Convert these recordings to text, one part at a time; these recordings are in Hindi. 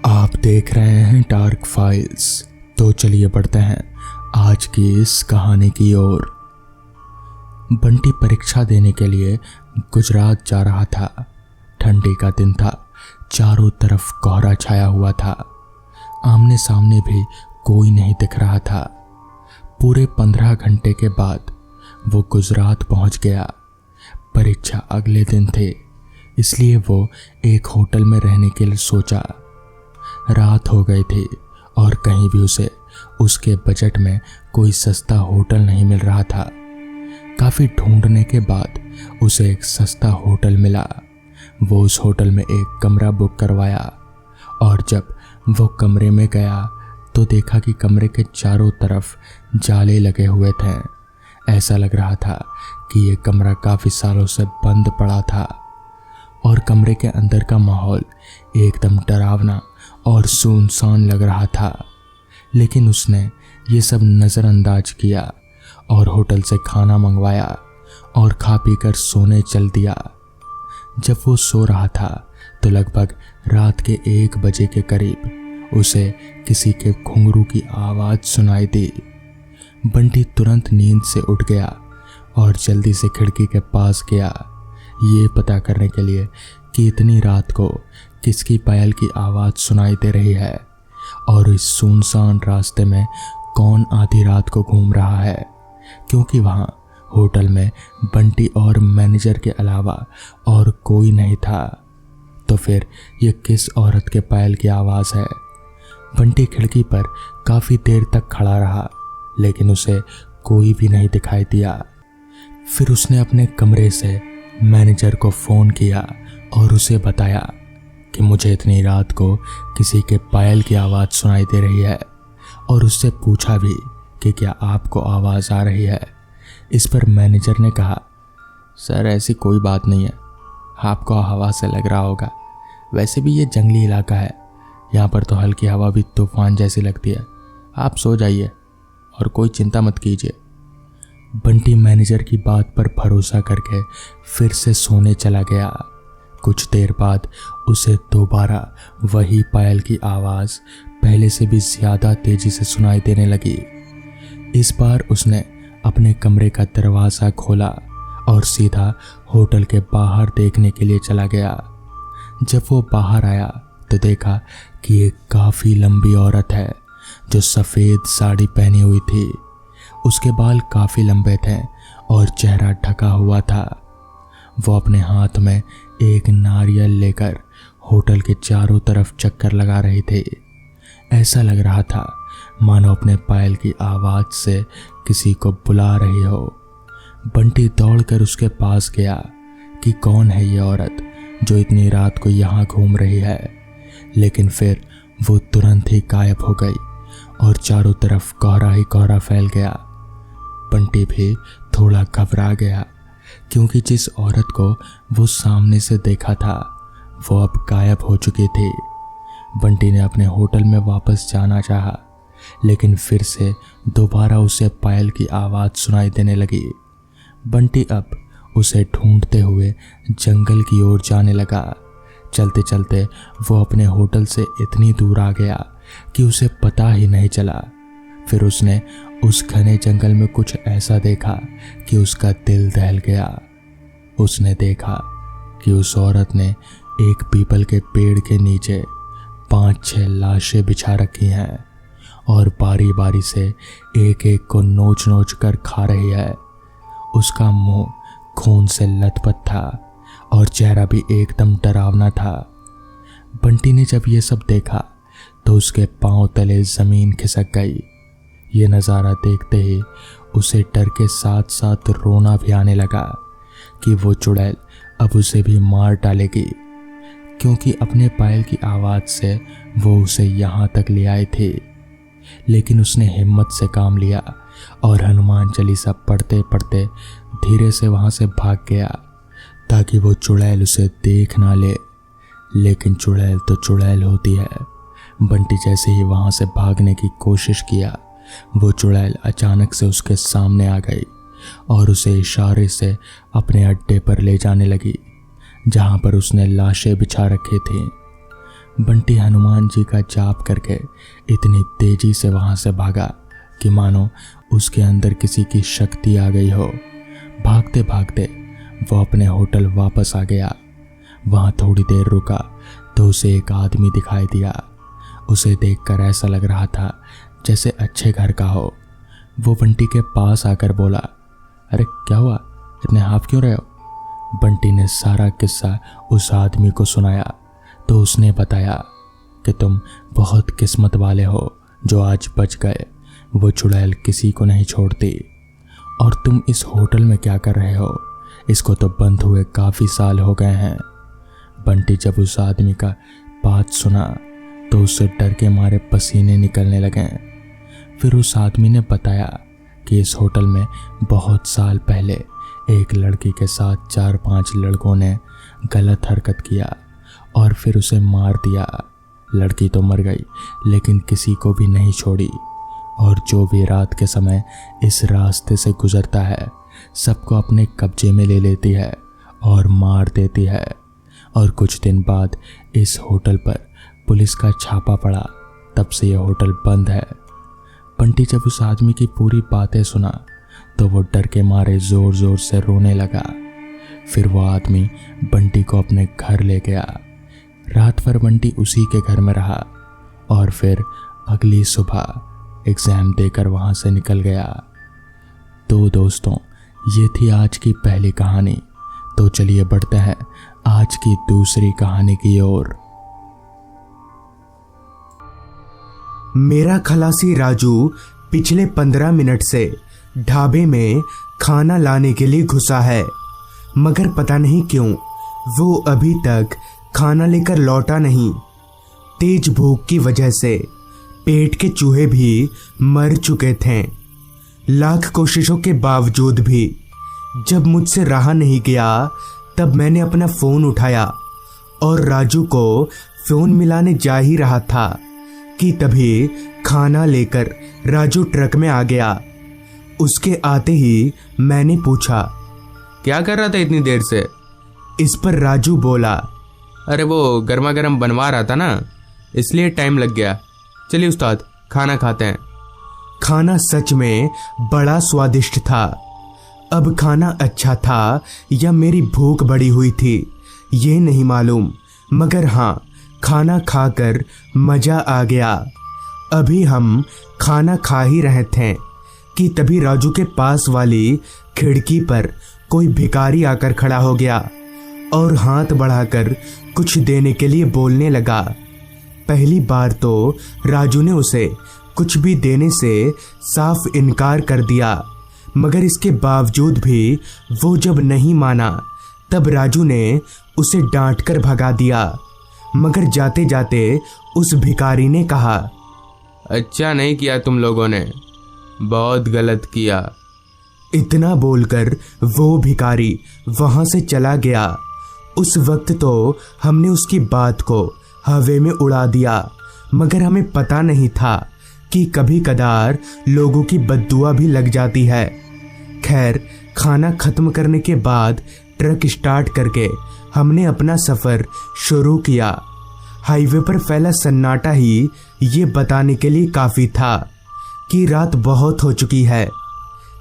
आप देख रहे हैं डार्क फाइल्स। तो चलिए बढ़ते हैं आज की इस कहानी की ओर। बंटी परीक्षा देने के लिए गुजरात जा रहा था। ठंडी का दिन था, चारों तरफ कोहरा छाया हुआ था। आमने सामने भी कोई नहीं दिख रहा था। पूरे 15 घंटे के बाद वो गुजरात पहुंच गया। परीक्षा अगले दिन थे, इसलिए वो एक होटल में रहने के लिए सोचा। रात हो गई थी और कहीं भी उसे उसके बजट में कोई सस्ता होटल नहीं मिल रहा था। काफ़ी ढूंढने के बाद उसे एक सस्ता होटल मिला। वो उस होटल में एक कमरा बुक करवाया और जब वो कमरे में गया तो देखा कि कमरे के चारों तरफ जाले लगे हुए थे। ऐसा लग रहा था कि ये कमरा काफ़ी सालों से बंद पड़ा था और कमरे के अंदर का माहौल एकदम डरावना और सुनसान लग रहा था। लेकिन उसने ये सब नज़रअंदाज किया और होटल से खाना मंगवाया और खा पी कर सोने चल दिया। जब वो सो रहा था तो लगभग रात के 1 बजे के करीब उसे किसी के घुंघरू की आवाज़ सुनाई दी। बंटी तुरंत नींद से उठ गया और जल्दी से खिड़की के पास गया, ये पता करने के लिए कि इतनी रात को किसकी पायल की आवाज़ सुनाई दे रही है और इस सुनसान रास्ते में कौन आधी रात को घूम रहा है, क्योंकि वहाँ होटल में बंटी और मैनेजर के अलावा और कोई नहीं था। तो फिर ये किस औरत के पायल की आवाज़ है? बंटी खिड़की पर काफ़ी देर तक खड़ा रहा, लेकिन उसे कोई भी नहीं दिखाई दिया। फिर उसने अपने कमरे से मैनेजर को फ़ोन किया और उसे बताया कि मुझे इतनी रात को किसी के पायल की आवाज़ सुनाई दे रही है, और उससे पूछा भी कि क्या आपको आवाज़ आ रही है। इस पर मैनेजर ने कहा, सर ऐसी कोई बात नहीं है, आपको हवा से लग रहा होगा। वैसे भी ये जंगली इलाका है, यहाँ पर तो हल्की हवा भी तूफान जैसी लगती है। आप सो जाइए और कोई चिंता मत कीजिए। बंटी मैनेजर की बात पर भरोसा करके फिर से सोने चला गया। कुछ देर बाद उसे दोबारा वही पायल की आवाज़ पहले से भी ज़्यादा तेज़ी से सुनाई देने लगी। इस बार उसने अपने कमरे का दरवाज़ा खोला और सीधा होटल के बाहर देखने के लिए चला गया। जब वो बाहर आया तो देखा कि एक काफ़ी लंबी औरत है जो सफ़ेद साड़ी पहनी हुई थी। उसके बाल काफ़ी लंबे थे और चेहरा ढका हुआ था। वो अपने हाथ में एक नारियल लेकर होटल के चारों तरफ चक्कर लगा रही थी। ऐसा लग रहा था मानो अपने पायल की आवाज़ से किसी को बुला रही हो। बंटी दौड़कर उसके पास गया कि कौन है ये औरत जो इतनी रात को यहाँ घूम रही है, लेकिन फिर वो तुरंत ही गायब हो गई और चारों तरफ कोहरा ही कोहरा फैल गया। बंटी भी थोड़ा घबरा गया, क्योंकि जिस औरत को वो सामने से देखा था वो अब गायब हो चुकी थी। बंटी ने अपने होटल में वापस जाना चाहा, लेकिन फिर से दोबारा उसे पायल की आवाज़ सुनाई देने लगी। बंटी अब उसे ढूंढते हुए जंगल की ओर जाने लगा। चलते चलते वो अपने होटल से इतनी दूर आ गया कि उसे पता ही नहीं चला। फिर उसने उस घने जंगल में कुछ ऐसा देखा कि उसका दिल दहल गया। उसने देखा कि उस औरत ने एक पीपल के पेड़ के नीचे 5-6 लाशें बिछा रखी हैं और बारी बारी से एक एक को नोच नोच कर खा रही है। उसका मुंह खून से लथपथ था और चेहरा भी एकदम डरावना था। बंटी ने जब ये सब देखा तो उसके पांव तले ज़मीन खिसक गई। ये नज़ारा देखते ही उसे डर के साथ साथ रोना भी आने लगा कि वो चुड़ैल अब उसे भी मार डालेगी, क्योंकि अपने पायल की आवाज़ से वो उसे यहाँ तक ले आई थी। लेकिन उसने हिम्मत से काम लिया और हनुमान चालीसा पढ़ते पढ़ते धीरे से वहाँ से भाग गया ताकि वो चुड़ैल उसे देख ना ले। लेकिन चुड़ैल तो चुड़ैल होती है। बंटी जैसे ही वहाँ से भागने की कोशिश किया, वो चुड़ैल अचानक से उसके सामने आ गई और उसे इशारे से अपने अड्डे पर ले जाने लगी, जहाँ पर उसने लाशें बिछा रखी थी। बंटी हनुमान जी का जाप करके इतनी तेजी से वहां से भागा कि मानो उसके अंदर किसी की शक्ति आ गई हो। भागते भागते वो अपने होटल वापस आ गया। वहां थोड़ी देर रुका तो उसे एक आदमी दिखाई दिया। उसे देखकर ऐसा लग रहा था जैसे अच्छे घर का हो। वो बंटी के पास आकर बोला, अरे क्या हुआ, इतने हाफ क्यों रहे हो? बंटी ने सारा किस्सा उस आदमी को सुनाया तो उसने बताया कि तुम बहुत किस्मत वाले हो जो आज बच गए। वो चुड़ैल किसी को नहीं छोड़ती। और तुम इस होटल में क्या कर रहे हो? इसको तो बंद हुए काफ़ी साल हो गए हैं। बंटी जब उस आदमी का बात सुना तो उससे डर के मारे पसीने निकलने लगे। फिर उस आदमी ने बताया कि इस होटल में बहुत साल पहले एक लड़की के साथ 4-5 लड़कों ने गलत हरकत किया और फिर उसे मार दिया। लड़की तो मर गई लेकिन किसी को भी नहीं छोड़ी, और जो भी रात के समय इस रास्ते से गुजरता है सबको अपने कब्जे में ले लेती है और मार देती है। और कुछ दिन बाद इस होटल पर पुलिस का छापा पड़ा, तब से यह होटल बंद है। बंटी जब उस आदमी की पूरी बातें सुना तो वो डर के मारे जोर जोर से रोने लगा। फिर वो आदमी बंटी को अपने घर ले गया। रात भर बंटी उसी के घर में रहा और फिर अगली सुबह एग्ज़ाम देकर वहाँ से निकल गया। तो दोस्तों, ये थी आज की पहली कहानी। तो चलिए बढ़ते हैं आज की दूसरी कहानी की ओर। मेरा खलासी राजू पिछले 15 मिनट से ढाबे में खाना लाने के लिए घुसा है, मगर पता नहीं क्यों वो अभी तक खाना लेकर लौटा नहीं। तेज भूख की वजह से पेट के चूहे भी मर चुके थे। लाख कोशिशों के बावजूद भी जब मुझसे रहा नहीं गया, तब मैंने अपना फ़ोन उठाया और राजू को फ़ोन मिलाने जा ही रहा था कि तभी खाना लेकर राजू ट्रक में आ गया। उसके आते ही मैंने पूछा, क्या कर रहा था इतनी देर से? इस पर राजू बोला, अरे वो गर्मा गर्म बनवा रहा था ना, इसलिए टाइम लग गया। चलिए उस्ताद, खाना खाते हैं। खाना सच में बड़ा स्वादिष्ट था। अब खाना अच्छा था या मेरी भूख बढ़ी हुई थी ये नहीं मालूम, मगर हाँ, खाना खाकर मज़ा आ गया। अभी हम खाना खा ही रहे थे कि तभी राजू के पास वाली खिड़की पर कोई भिखारी आकर खड़ा हो गया और हाथ बढ़ाकर कुछ देने के लिए बोलने लगा। पहली बार तो राजू ने उसे कुछ भी देने से साफ इनकार कर दिया, मगर इसके बावजूद भी वो जब नहीं माना तब राजू ने उसे डांटकर भगा दिया। मगर जाते जाते उस भिखारी ने कहा, अच्छा नहीं किया तुम लोगों ने, बहुत गलत किया। इतना बोलकर वो भिखारी वहां से चला गया। उस वक्त तो हमने उसकी बात को हवा में उड़ा दिया, मगर हमें पता नहीं था कि कभी कदार लोगों की बद्दुआ भी लग जाती है। खैर, खाना खत्म करने के बाद ट्रक स्टार्ट करके हमने अपना सफ़र शुरू किया। हाईवे पर फैला सन्नाटा ही ये बताने के लिए काफ़ी था कि रात बहुत हो चुकी है।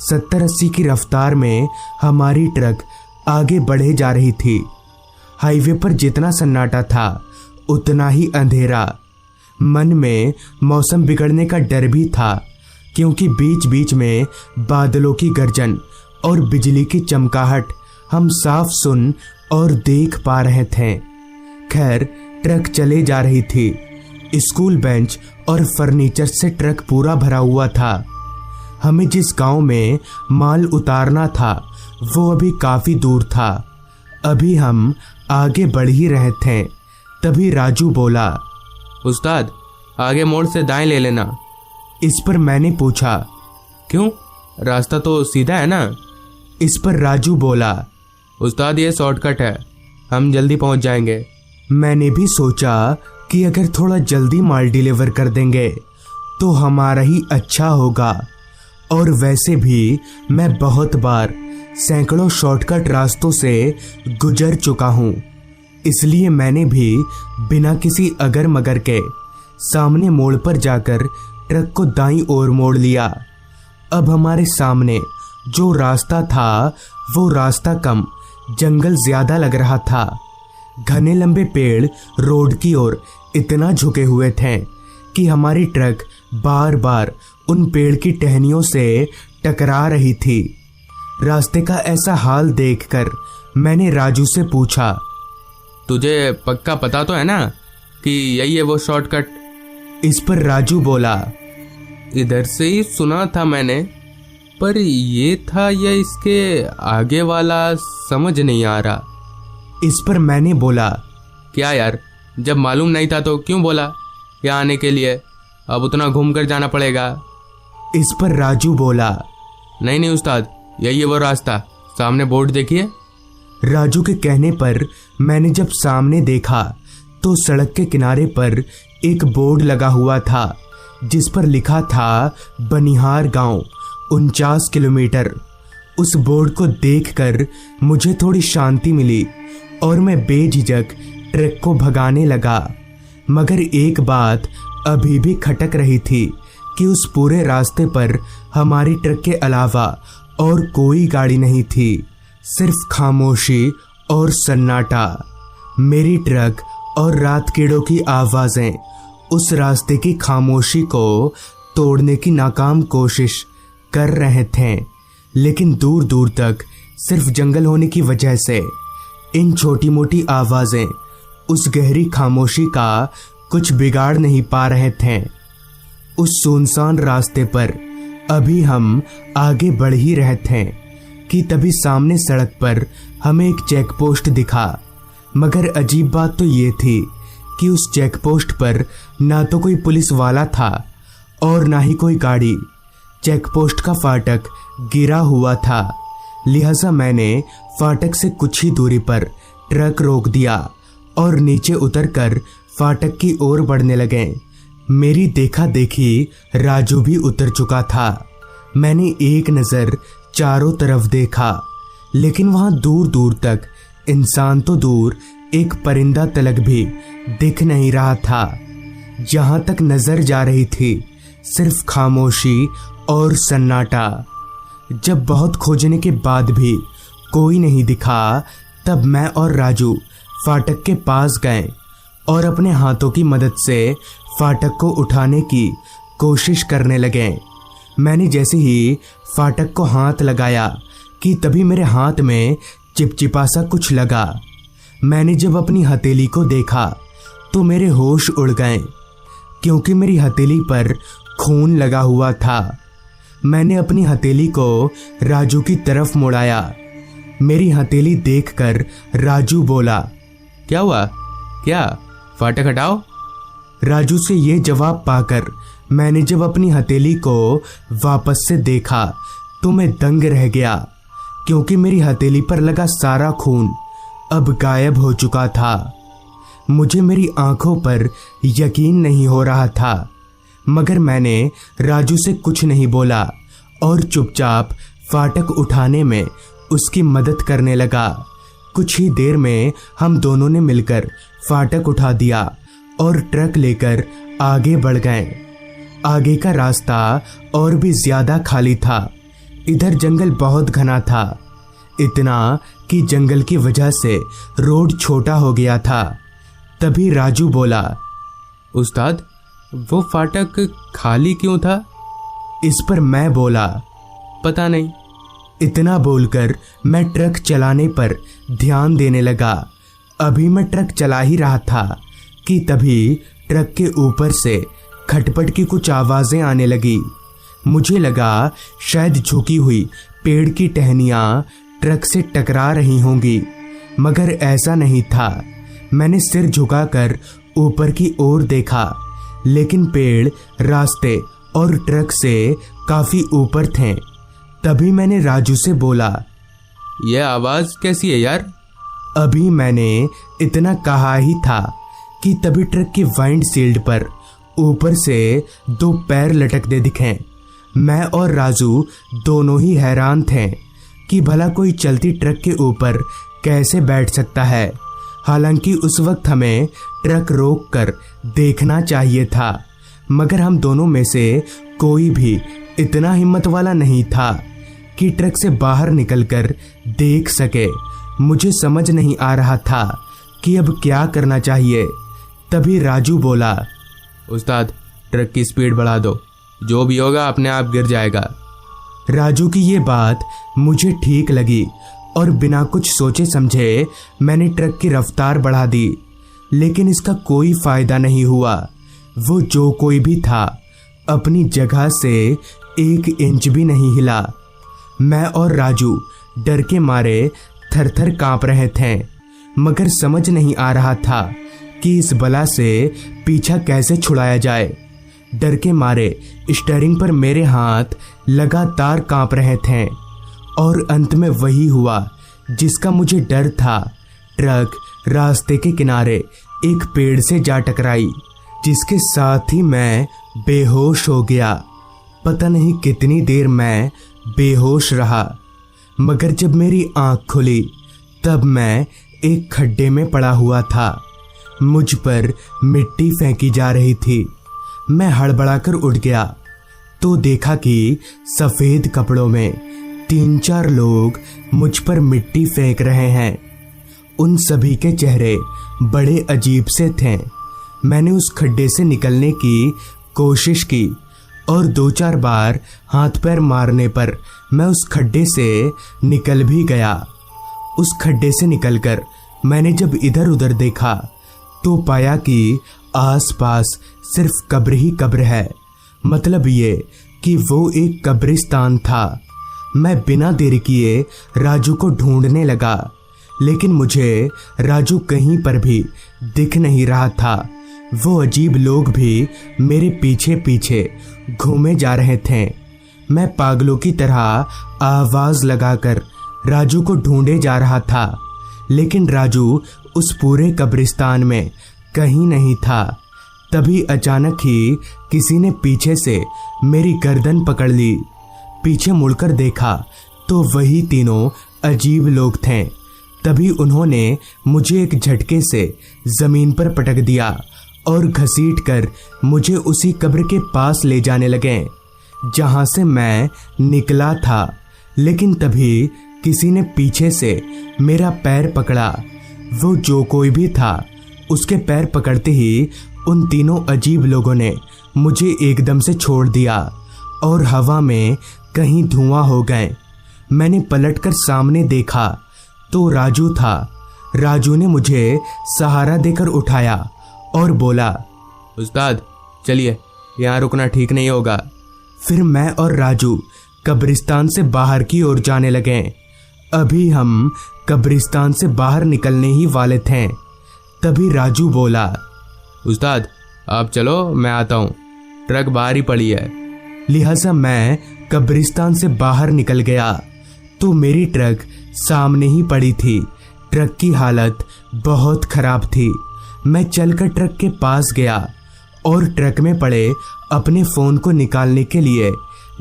70-80 की रफ्तार में हमारी ट्रक आगे बढ़े जा रही थी। हाईवे पर जितना सन्नाटा था उतना ही अंधेरा। मन में मौसम बिगड़ने का डर भी था, क्योंकि बीच बीच में बादलों की गर्जन और बिजली की चमकाहट हम साफ सुन और देख पा रहे थे। खैर, ट्रक चले जा रही थी। स्कूल बेंच और फर्नीचर से ट्रक पूरा भरा हुआ था। हमें जिस गांव में माल उतारना था वो अभी काफ़ी दूर था। अभी हम आगे बढ़ ही रहे थे, तभी राजू बोला, उस्ताद, आगे मोड़ से दाएं ले लेना। इस पर मैंने पूछा, क्यों, रास्ता तो सीधा है ना? इस पर राजू बोला, उस्ताद ये शॉर्टकट है, हम जल्दी पहुंच जाएंगे। मैंने भी सोचा कि अगर थोड़ा जल्दी माल डिलीवर कर देंगे तो हमारा ही अच्छा होगा, और वैसे भी मैं बहुत बार सैकड़ों शॉर्टकट रास्तों से गुजर चुका हूँ। इसलिए मैंने भी बिना किसी अगर मगर के सामने मोड़ पर जाकर ट्रक को दाईं ओर मोड़ लिया। अब हमारे सामने जो रास्ता था वो रास्ता कम, जंगल ज्यादा लग रहा था। घने लंबे पेड़ रोड की ओर इतना झुके हुए थे कि हमारी ट्रक बार बार उन पेड़ की टहनियों से टकरा रही थी। रास्ते का ऐसा हाल देखकर मैंने राजू से पूछा, तुझे पक्का पता तो है ना कि यही है वो शॉर्टकट? इस पर राजू बोला, इधर से ही सुना था मैंने, पर ये था या इसके आगे वाला समझ नहीं आ रहा। इस पर मैंने बोला, क्या यार, जब मालूम नहीं था तो क्यों बोला यहाँ आने के लिए? अब उतना घूमकर जाना पड़ेगा। इस पर राजू बोला, नहीं उस्ताद, यही है वो रास्ता, सामने बोर्ड देखिए। राजू के कहने पर मैंने जब सामने देखा तो सड़क के किनारे पर एक बोर्ड लगा हुआ था जिस पर लिखा था बनिहार गांव 49 किलोमीटर। उस बोर्ड को देखकर मुझे थोड़ी शांति मिली और मैं बेझिझक ट्रक को भगाने लगा। मगर एक बात अभी भी खटक रही थी कि उस पूरे रास्ते पर हमारी ट्रक के अलावा और कोई गाड़ी नहीं थी, सिर्फ खामोशी और सन्नाटा। मेरी ट्रक और रात कीड़ों की आवाजें उस रास्ते की खामोशी को तोड़ने की नाकाम कोशिश कर रहे थे, लेकिन दूर दूर तक सिर्फ जंगल होने की वजह से इन छोटी मोटी आवाजें उस गहरी खामोशी का कुछ बिगाड़ नहीं पा रहे थे। उस सुनसान रास्ते पर अभी हम आगे बढ़ ही रहे थे कि तभी सामने सड़क पर हमें एक चेक पोस्ट दिखा। मगर अजीब बात तो ये थी कि उस चेक पोस्ट पर ना तो कोई पुलिस वाला था और ना ही कोई गाड़ी। चेक पोस्ट का फाटक गिरा हुआ था, लिहाजा मैंने फाटक से कुछ ही दूरी पर ट्रक रोक दिया और नीचे उतरकर फाटक की ओर बढ़ने लगे। मेरी देखा देखी राजू भी उतर चुका था। मैंने एक नज़र चारों तरफ देखा, लेकिन वहां दूर दूर तक इंसान तो दूर, एक परिंदा तलक भी दिख नहीं रहा था। जहां तक नजर जा रही थी सिर्फ खामोशी और सन्नाटा। जब बहुत खोजने के बाद भी कोई नहीं दिखा, तब मैं और राजू फाटक के पास गए और अपने हाथों की मदद से फाटक को उठाने की कोशिश करने लगे। मैंने जैसे ही फाटक को हाथ लगाया कि तभी मेरे हाथ में चिपचिपा सा कुछ लगा। मैंने जब अपनी हथेली को देखा तो मेरे होश उड़ गए, क्योंकि मेरी हथेली पर खून लगा हुआ था। मैंने अपनी हथेली को राजू की तरफ मुड़ाया। मेरी हथेली देखकर राजू बोला, क्या हुआ? क्या फाटक हटाओ? राजू से ये जवाब पाकर मैंने जब अपनी हथेली को वापस से देखा तो मैं दंग रह गया, क्योंकि मेरी हथेली पर लगा सारा खून अब गायब हो चुका था। मुझे मेरी आंखों पर यकीन नहीं हो रहा था, मगर मैंने राजू से कुछ नहीं बोला और चुपचाप फाटक उठाने में उसकी मदद करने लगा। कुछ ही देर में हम दोनों ने मिलकर फाटक उठा दिया और ट्रक लेकर आगे बढ़ गए। आगे का रास्ता और भी ज्यादा खाली था। इधर जंगल बहुत घना था, इतना कि जंगल की वजह से रोड छोटा हो गया था। तभी राजू बोला, उस्ताद, वो फाटक खाली क्यों था? इस पर मैं बोला, पता नहीं। इतना बोलकर मैं ट्रक चलाने पर ध्यान देने लगा। अभी मैं ट्रक चला ही रहा था कि तभी ट्रक के ऊपर से खटपट की कुछ आवाजें आने लगी। मुझे लगा शायद झुकी हुई पेड़ की टहनियां ट्रक से टकरा रही होंगी, मगर ऐसा नहीं था। मैंने सिर झुकाकर ऊपर की ओर देखा, लेकिन पेड़ रास्ते और ट्रक से काफी ऊपर थे। तभी मैंने राजू से बोला, यह आवाज कैसी है यार? अभी मैंने इतना कहा ही था कि तभी ट्रक की वाइंड शील्ड पर ऊपर से 2 पैर लटकते दिखे। मैं और राजू दोनों ही हैरान थे कि भला कोई चलती ट्रक के ऊपर कैसे बैठ सकता है। हालांकि उस वक्त हमें ट्रक रोक कर देखना चाहिए था, मगर हम दोनों में से कोई भी इतना हिम्मत वाला नहीं था कि ट्रक से बाहर निकलकर देख सके। मुझे समझ नहीं आ रहा था कि अब क्या करना चाहिए। तभी राजू बोला, उस्ताद ट्रक की स्पीड बढ़ा दो, जो भी होगा अपने आप गिर जाएगा। राजू की ये बात मुझे ठीक लगी और बिना कुछ सोचे समझे मैंने ट्रक की रफ्तार बढ़ा दी, लेकिन इसका कोई फायदा नहीं हुआ। वो जो कोई भी था अपनी जगह से 1 इंच भी नहीं हिला। मैं और राजू डर के मारे थर-थर कांप रहे थे, मगर समझ नहीं आ रहा था कि इस बला से पीछा कैसे छुड़ाया जाए। डर के मारे स्टीयरिंग पर मेरे हाथ लगातार कांप रहे थे और अंत में वही हुआ जिसका मुझे डर था। ट्रक रास्ते के किनारे एक पेड़ से जा टकराई, जिसके साथ ही मैं बेहोश हो गया। पता नहीं कितनी देर मैं बेहोश रहा, मगर जब मेरी आंख खुली तब मैं एक खड्डे में पड़ा हुआ था। मुझ पर मिट्टी फेंकी जा रही थी। मैं हड़बड़ाकर उठ गया तो देखा कि सफेद कपड़ों में 3-4 लोग मुझ पर मिट्टी फेंक रहे हैं। उन सभी के चेहरे बड़े अजीब से थे। मैंने उस खड्डे से निकलने की कोशिश की और 2-4 बार हाथ पैर मारने पर मैं उस खड्डे से निकल भी गया। उस खड्डे से निकलकर मैंने जब इधर उधर देखा तो पाया कि आसपास सिर्फ कब्र ही कब्र है। मतलब ये कि वो एक कब्रिस्तान था। मैं बिना देरी किए राजू को ढूंढने लगा, लेकिन मुझे राजू कहीं पर भी दिख नहीं रहा था। वो अजीब लोग भी मेरे पीछे पीछे घूमे जा रहे थे। मैं पागलों की तरह आवाज लगाकर राजू को ढूंढे जा रहा था, लेकिन राजू उस पूरे कब्रिस्तान में कहीं नहीं था। तभी अचानक ही किसी ने पीछे से मेरी गर्दन पकड़ ली। पीछे मुड़कर देखा तो वही तीनों अजीब लोग थे। तभी उन्होंने मुझे एक झटके से जमीन पर पटक दिया और घसीटकर मुझे उसी कब्र के पास ले जाने लगे जहां से मैं निकला था। लेकिन तभी किसी ने पीछे से मेरा पैर पकड़ा। वो जो कोई भी था उसके पैर पकड़ते ही उन तीनों अजीब लोगों ने मुझे एकदम से छोड़ दिया और हवा में कहीं धुआं हो गए। मैंने पलटकर सामने देखा तो राजू था। राजू ने मुझे सहारा देकर उठाया और बोला, उस्ताद चलिए, यहाँ रुकना ठीक नहीं होगा। फिर मैं और राजू कब्रिस्तान से बाहर की ओर जाने लगे। अभी हम कब्रिस्तान से बाहर निकलने ही वाले थे, तभी राजू बोला, उस्ताद आप चलो, मैं आता हूँ, ट्रक बाहर ही पड़ी है। लिहाजा मैं कब्रिस्तान से बाहर निकल गया तो मेरी ट्रक सामने ही पड़ी थी। ट्रक की हालत बहुत खराब थी। मैं चलकर ट्रक के पास गया और ट्रक में पड़े अपने फ़ोन को निकालने के लिए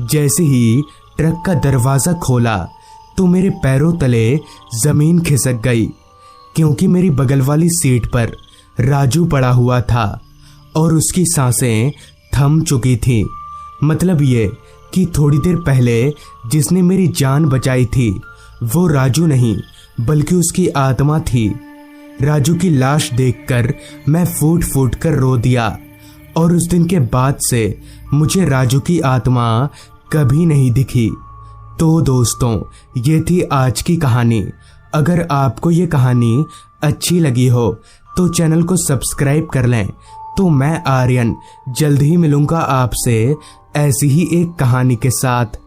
जैसे ही ट्रक का दरवाज़ा खोला तो मेरे पैरों तले ज़मीन खिसक गई, क्योंकि मेरी बगल वाली सीट पर राजू पड़ा हुआ था और उसकी सांसें थम चुकी थी। मतलब ये कि थोड़ी देर पहले जिसने मेरी जान बचाई थी वो राजू नहीं बल्कि उसकी आत्मा थी। राजू की लाश देखकर मैं फूट फूट कर रो दिया और उस दिन के बाद से मुझे राजू की आत्मा कभी नहीं दिखी। तो दोस्तों, ये थी आज की कहानी। अगर आपको ये कहानी अच्छी लगी हो तो चैनल को सब्सक्राइब कर लें। तो मैं आर्यन जल्द ही मिलूंगा आपसे ऐसी ही एक कहानी के साथ।